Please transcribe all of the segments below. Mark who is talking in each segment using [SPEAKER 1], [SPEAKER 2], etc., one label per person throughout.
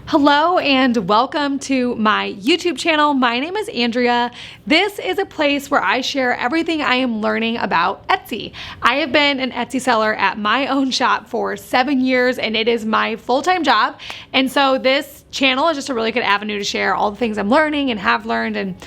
[SPEAKER 1] Hello and welcome to my YouTube channel. My name is Andrea. This is a place where I share everything I am learning about Etsy. I have been an Etsy seller at my own shop for 7 years and it is my full-time job. And so this channel is just a really good avenue to share all the things I'm learning and have learned and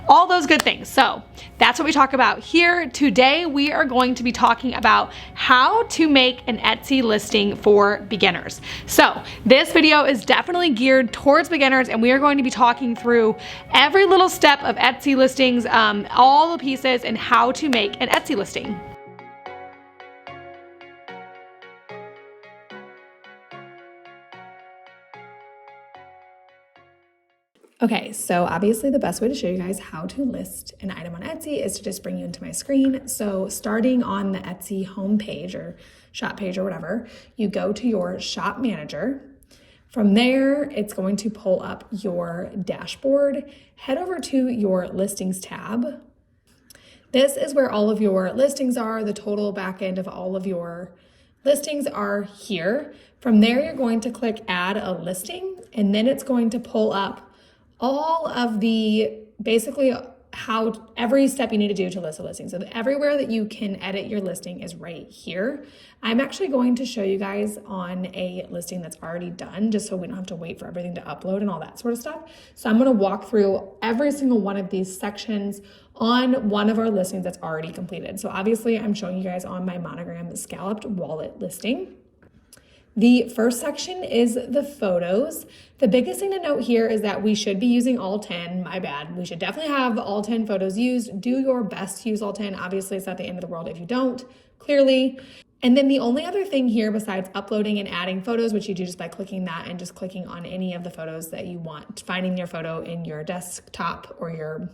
[SPEAKER 1] all those good things. So that's what we talk about here. Today, we are going to be talking about how to make an Etsy listing for beginners. So this video is definitely geared towards beginners and we are going to be talking through every little step of Etsy listings, all the pieces and how to make an Etsy listing. Okay, so obviously the best way to show you guys how to list an item on Etsy is to just bring you into my screen. So starting on the Etsy homepage or shop page or whatever, you go to your shop manager. From there, it's going to pull up your dashboard. Head over to your listings tab. This is where all of your listings are. The total back end of all of your listings are here. From there, you're going to click add a listing, and then it's going to pull up all of the basically how every step you need to do to list a listing. So everywhere that you can edit your listing is right here. I'm actually going to show you guys on a listing that's already done, just so we don't have to wait for everything to upload and all that sort of stuff. So I'm going to walk through every single one of these sections on one of our listings that's already completed. So obviously I'm showing you guys on my monogram scalloped wallet listing. The first section is the photos. The biggest thing to note here is that we should be using all 10. My bad. We should definitely have all 10 photos used. Do your best to use all 10. Obviously, it's not the end of the world if you don't, clearly. And then the only other thing here besides uploading and adding photos, which you do just by clicking that and just clicking on any of the photos that you want, finding your photo in your desktop or your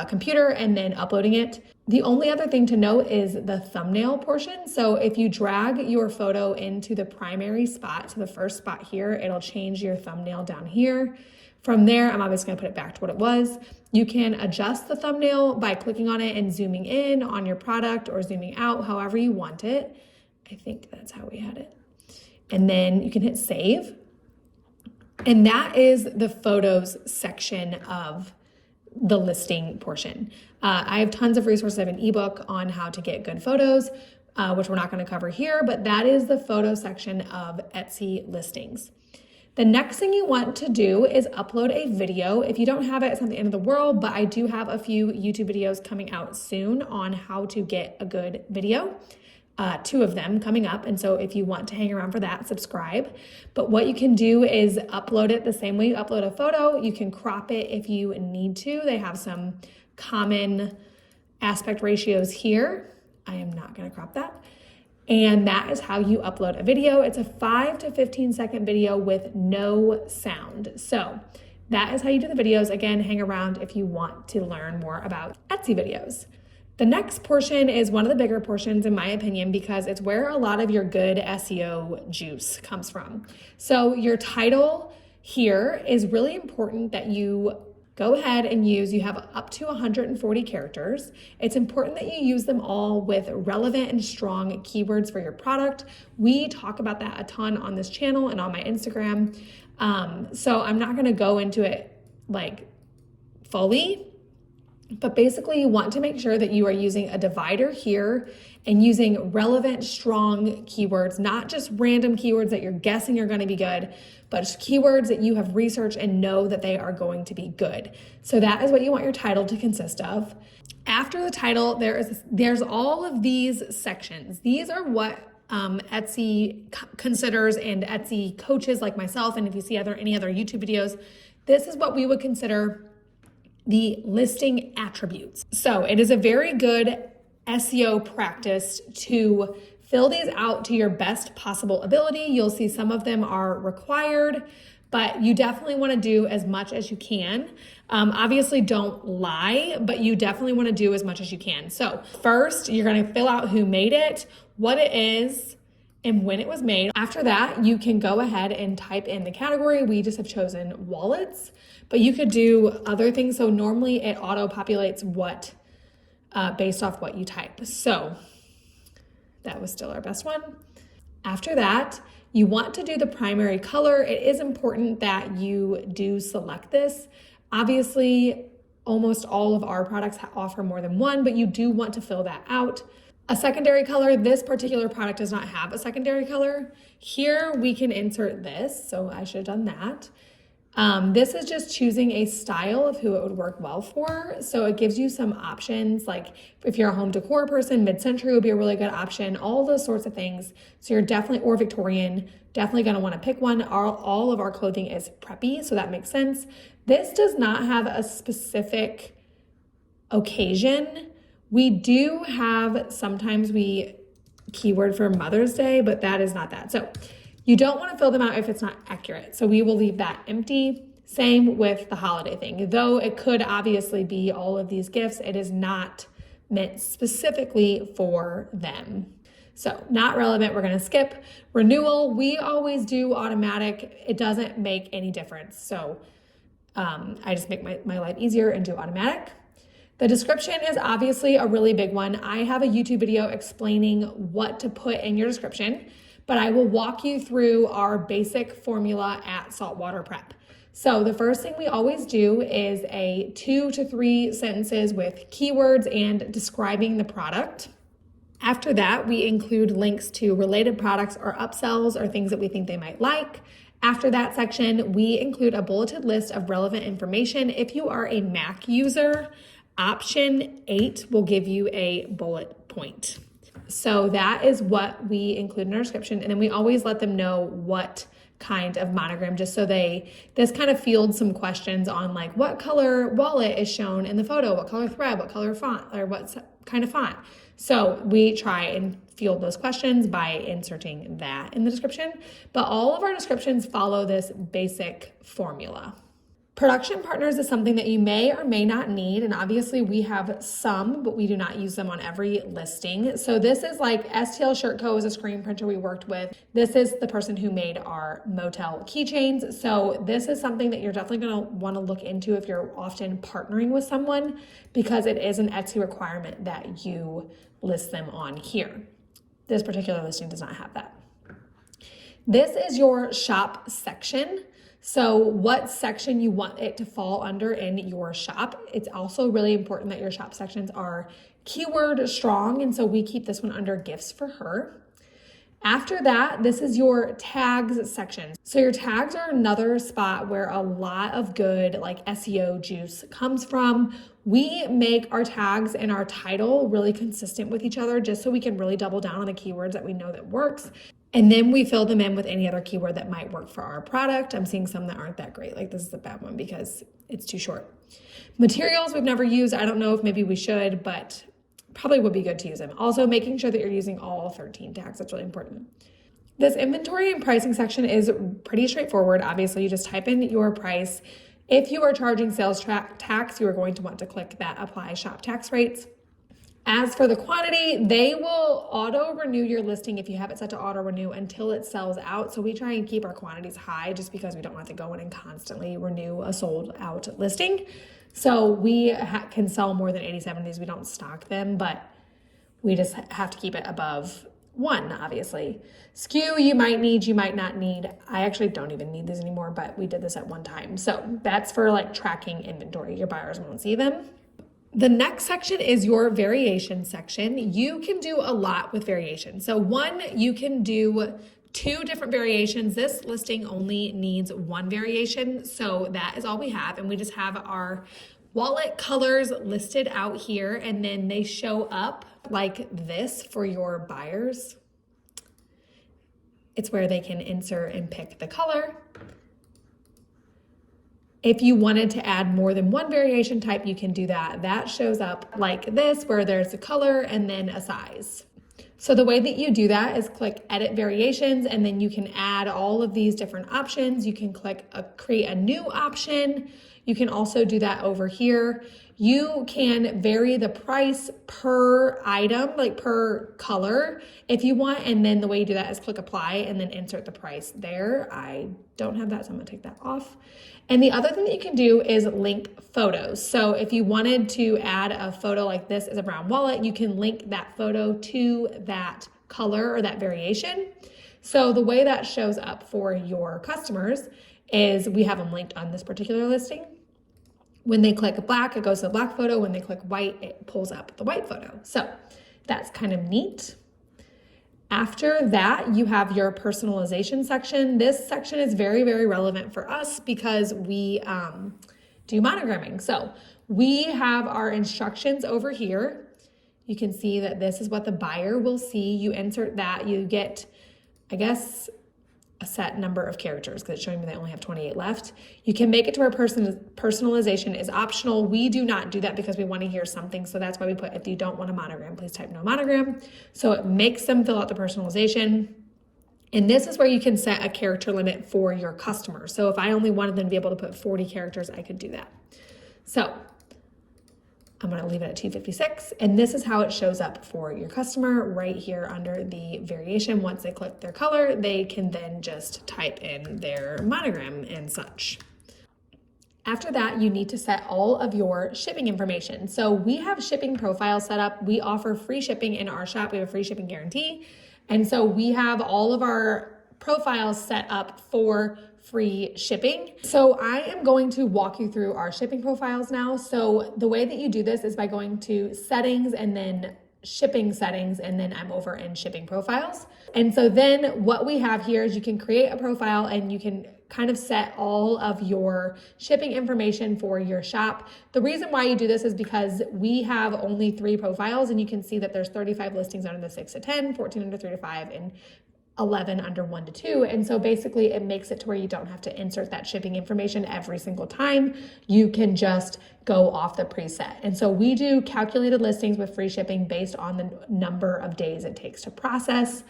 [SPEAKER 1] computer and then uploading it. The only other thing to note is the thumbnail portion. So if you drag your photo into the primary spot, so the first spot here, it'll change your thumbnail down here. From there, I'm obviously gonna put it back to what it was. You can adjust the thumbnail by clicking on it and zooming in on your product or zooming out, however you want it. I think that's how we had it. And then you can hit save. And that is the photos section of the listing portion. I have tons of resources. I have an ebook on how to get good photos, which we're not going to cover here, but that is the photo section of Etsy listings. The next thing you want to do is upload a video. If you don't have it, it's not the end of the world, but I do have a few YouTube videos coming out soon on how to get a good video. 2 of them coming up. And so if you want to hang around for that, subscribe. But what you can do is upload it the same way you upload a photo. You can crop it if you need to. They have some common aspect ratios here. I am not going to crop that. And that is how you upload a video. It's a 5 to 15 second video with no sound. So that is how you do the videos. Again, hang around if you want to learn more about Etsy videos. The next portion is one of the bigger portions in my opinion because it's where a lot of your good SEO juice comes from. So your title here is really important that you go ahead and you have up to 140 characters. It's important that you use them all with relevant and strong keywords for your product. We talk about that a ton on this channel and on my Instagram. So I'm not gonna go into it like fully, but basically you want to make sure that you are using a divider here and using relevant, strong keywords, not just random keywords that you're guessing are going to be good, but just keywords that you have researched and know that they are going to be good. So that is what you want your title to consist of. After the title, there's all of these sections. These are what Etsy considers, and Etsy coaches like myself, and if you see any other YouTube videos, this is what we would consider the listing attributes. So it is a very good SEO practice to fill these out to your best possible ability. You'll see some of them are required, but you definitely want to do as much as you can. Obviously don't lie, but you definitely want to do as much as you can. So first, you're going to fill out who made it, what it is, and when it was made. After that, you can go ahead and type in the category. We just have chosen wallets, but you could do other things. So normally it auto-populates what, based off what you type. So that was still our best one. After that, You want to do the primary color. It is important that you do select this. Obviously, almost all of our products offer more than one, but you do want to fill that out. A secondary color, this particular product does not have a secondary color. Here we can insert this, so I should have done that. This is just choosing a style of who it would work well for. So it gives you some options, like if you're a home decor person, mid-century would be a really good option, all those sorts of things. So you're definitely, or Victorian, definitely gonna wanna pick one. All of our clothing is preppy, so that makes sense. This does not have a specific occasion. We do have, sometimes we keyword for Mother's Day, but that is not that. So you don't want to fill them out if it's not accurate. So we will leave that empty. Same with the holiday thing. Though it could obviously be all of these gifts, it is not meant specifically for them. So not relevant, we're gonna skip. Renewal, we always do automatic. It doesn't make any difference. So I just make my life easier and do automatic. The description is obviously a really big one. I have a YouTube video explaining what to put in your description, but I will walk you through our basic formula at Saltwater Prep. So the first thing we always do is a 2 to 3 sentences with keywords and describing the product. After that, we include links to related products or upsells or things that we think they might like. After that section, we include a bulleted list of relevant information. If you are a Mac user, option 8 will give you a bullet point. So that is what we include in our description. And then we always let them know what kind of monogram, just so this kind of fields some questions on like what color wallet is shown in the photo, what color thread, what color font, or what kind of font. So we try and field those questions by inserting that in the description. But all of our descriptions follow this basic formula. Production partners is something that you may or may not need, and obviously we have some, but we do not use them on every listing. So this is like STL Shirt Co. is a screen printer we worked with. This is the person who made our motel keychains. So this is something that you're definitely gonna wanna look into if you're often partnering with someone, because it is an Etsy requirement that you list them on here. This particular listing does not have that. This is your shop section. So what section you want it to fall under in your shop. It's also really important that your shop sections are keyword strong, and so we keep this one under gifts for her. After that, this is your tags section. So your tags are another spot where a lot of good like SEO juice comes from. We make our tags and our title really consistent with each other just so we can really double down on the keywords that we know that works. And then we fill them in with any other keyword that might work for our product. I'm seeing some that aren't that great. Like this is a bad one because it's too short. Materials we've never used. I don't know if maybe we should, but probably would be good to use them. Also making sure that you're using all 13 tags. That's really important. This inventory and pricing section is pretty straightforward. Obviously, you just type in your price. If you are charging sales tax, you are going to want to click that apply shop tax rates. As for the quantity, they will auto-renew your listing if you have it set to auto-renew until it sells out. So we try and keep our quantities high just because we don't have to go in and constantly renew a sold out listing. So we can sell more than 87 of these. We don't stock them, but we just have to keep it above 1, obviously. SKU you might need, you might not need. I actually don't even need these anymore, but we did this at one time. So that's for like tracking inventory. Your buyers won't see them. The next section is your variation section. You can do a lot with variation. So 1, you can do 2 different variations. This listing only needs 1 variation. So that is all we have. And we just have our wallet colors listed out here, and then they show up like this for your buyers. It's where they can insert and pick the color. If you wanted to add more than 1 variation type, you can do that. That shows up like this, where there's a color and then a size. So the way that you do that is click edit variations, and then you can add all of these different options. You can click create a new option. You can also do that over here. You can vary the price per item, like per color if you want. And then the way you do that is click apply and then insert the price there. I don't have that, so I'm gonna take that off. And the other thing that you can do is link photos. So if you wanted to add a photo like this as a brown wallet, you can link that photo to that color or that variation. So the way that shows up for your customers is we have them linked on this particular listing. When they click black, it goes to the black photo. When they click white, it pulls up the white photo. So that's kind of neat. After that, you have your personalization section. This section is very, very relevant for us because we do monogramming. So we have our instructions over here. You can see that this is what the buyer will see. You insert that, you get, I guess, a set number of characters because it's showing me they only have 28 left. You can make it to where personalization is optional. We do not do that because we want to hear something. So that's why we put, if you don't want a monogram, please type no monogram. So it makes them fill out the personalization. And this is where you can set a character limit for your customer. So if I only wanted them to be able to put 40 characters, I could do that. So I'm going to leave it at 256. And this is how it shows up for your customer right here under the variation. Once they click their color, they can then just type in their monogram and such. After that, you need to set all of your shipping information. So we have shipping profiles set up. We offer free shipping in our shop. We have a free shipping guarantee. And so we have all of our profiles set up for free shipping. So I am going to walk you through our shipping profiles now. So the way that you do this is by going to settings and then shipping settings, and then I'm over in shipping profiles. And so then what we have here is you can create a profile and you can kind of set all of your shipping information for your shop. The reason why you do this is because we have only 3 profiles, and you can see that there's 35 listings under the 6 to 10, 14 under 3 to 5, and 11 under 1 to 2. And so basically it makes it to where you don't have to insert that shipping information every single time. You can just go off the preset. And so we do calculated listings with free shipping based on the number of days it takes to process.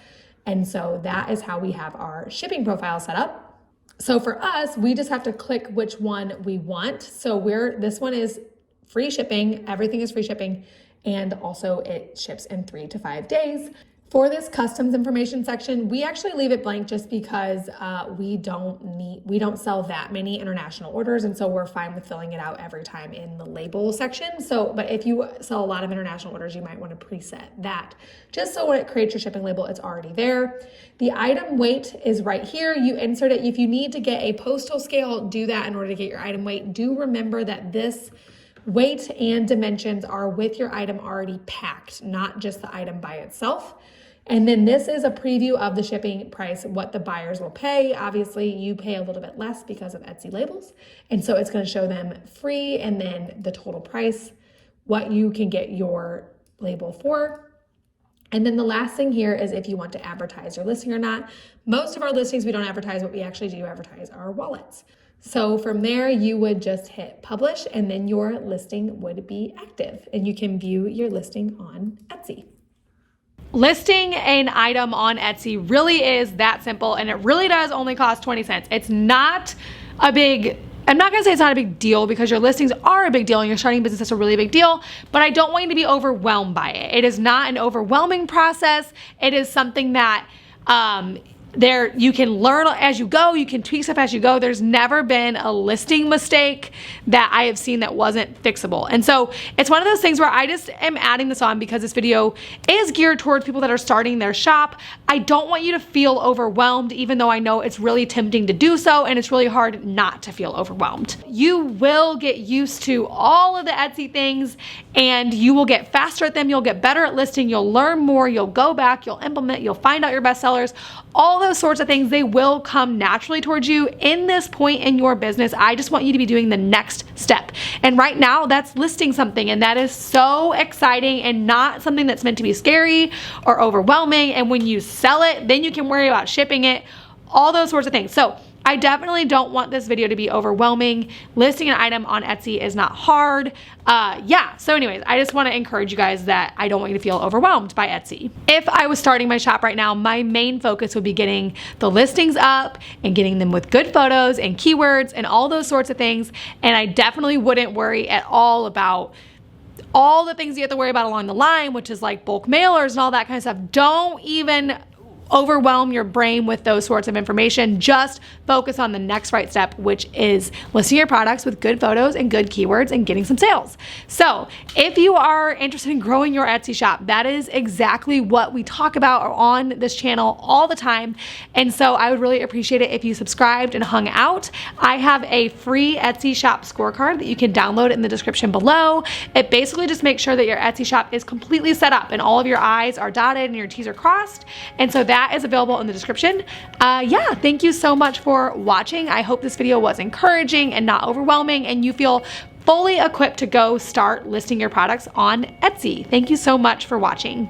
[SPEAKER 1] And so that is how we have our shipping profile set up. So for us, we just have to click which one we want. So this one is free shipping. Everything is free shipping. And also it ships in 3 to 5 days. For this customs information section, we actually leave it blank just because we don't sell that many international orders, and so we're fine with filling it out every time in the label section. So, but if you sell a lot of international orders, you might want to preset that just so when it creates your shipping label, it's already there. The item weight is right here. You insert it. If you need to get a postal scale, do that in order to get your item weight. Do remember that this weight and dimensions are with your item already packed, not just the item by itself. And then this is a preview of the shipping price, what the buyers will pay. Obviously, you pay a little bit less because of Etsy labels. And so it's going to show them free and then the total price, what you can get your label for. And then the last thing here is if you want to advertise your listing or not. Most of our listings, we don't advertise. What we actually do advertise are wallets. So from there, you would just hit publish and then your listing would be active and you can view your listing on Etsy. Listing an item on Etsy really is that simple, and it really does only cost 20 cents. It's not a big, I'm not gonna say it's not a big deal because your listings are a big deal and your starting business is a really big deal, but I don't want you to be overwhelmed by it. It is not an overwhelming process. It is something that you can learn as you go, you can tweak stuff as you go. There's never been a listing mistake that I have seen that wasn't fixable. And so it's one of those things where I just am adding this on because this video is geared towards people that are starting their shop. I don't want you to feel overwhelmed, even though I know it's really tempting to do so, and it's really hard not to feel overwhelmed. You will get used to all of the Etsy things and you will get faster at them. You'll get better at listing. You'll learn more. You'll go back, you'll implement, you'll find out your best sellers. All those sorts of things, they will come naturally towards you in this point in your business. I just want you to be doing the next step. And right now that's listing something, and that is so exciting and not something that's meant to be scary or overwhelming. And when you sell it, then you can worry about shipping it, all those sorts of things. So I definitely don't want this video to be overwhelming. Listing an item on Etsy is not hard. So anyways, I just want to encourage you guys that I don't want you to feel overwhelmed by Etsy. If I was starting my shop right now, my main focus would be getting the listings up and getting them with good photos and keywords and all those sorts of things. And I definitely wouldn't worry at all about all the things you have to worry about along the line, which is like bulk mailers and all that kind of stuff. Don't even overwhelm your brain with those sorts of information. Just focus on the next right step, which is listing your products with good photos and good keywords and getting some sales. So if you are interested in growing your Etsy shop, that is exactly what we talk about on this channel all the time. And so I would really appreciate it if you subscribed and hung out. I have a free Etsy shop scorecard that you can download in the description below. It basically just makes sure that your Etsy shop is completely set up and all of your I's are dotted and your T's are crossed. And so that is available in the description. Yeah, thank you so much for watching. I hope this video was encouraging and not overwhelming and you feel fully equipped to go start listing your products on Etsy. Thank you so much for watching.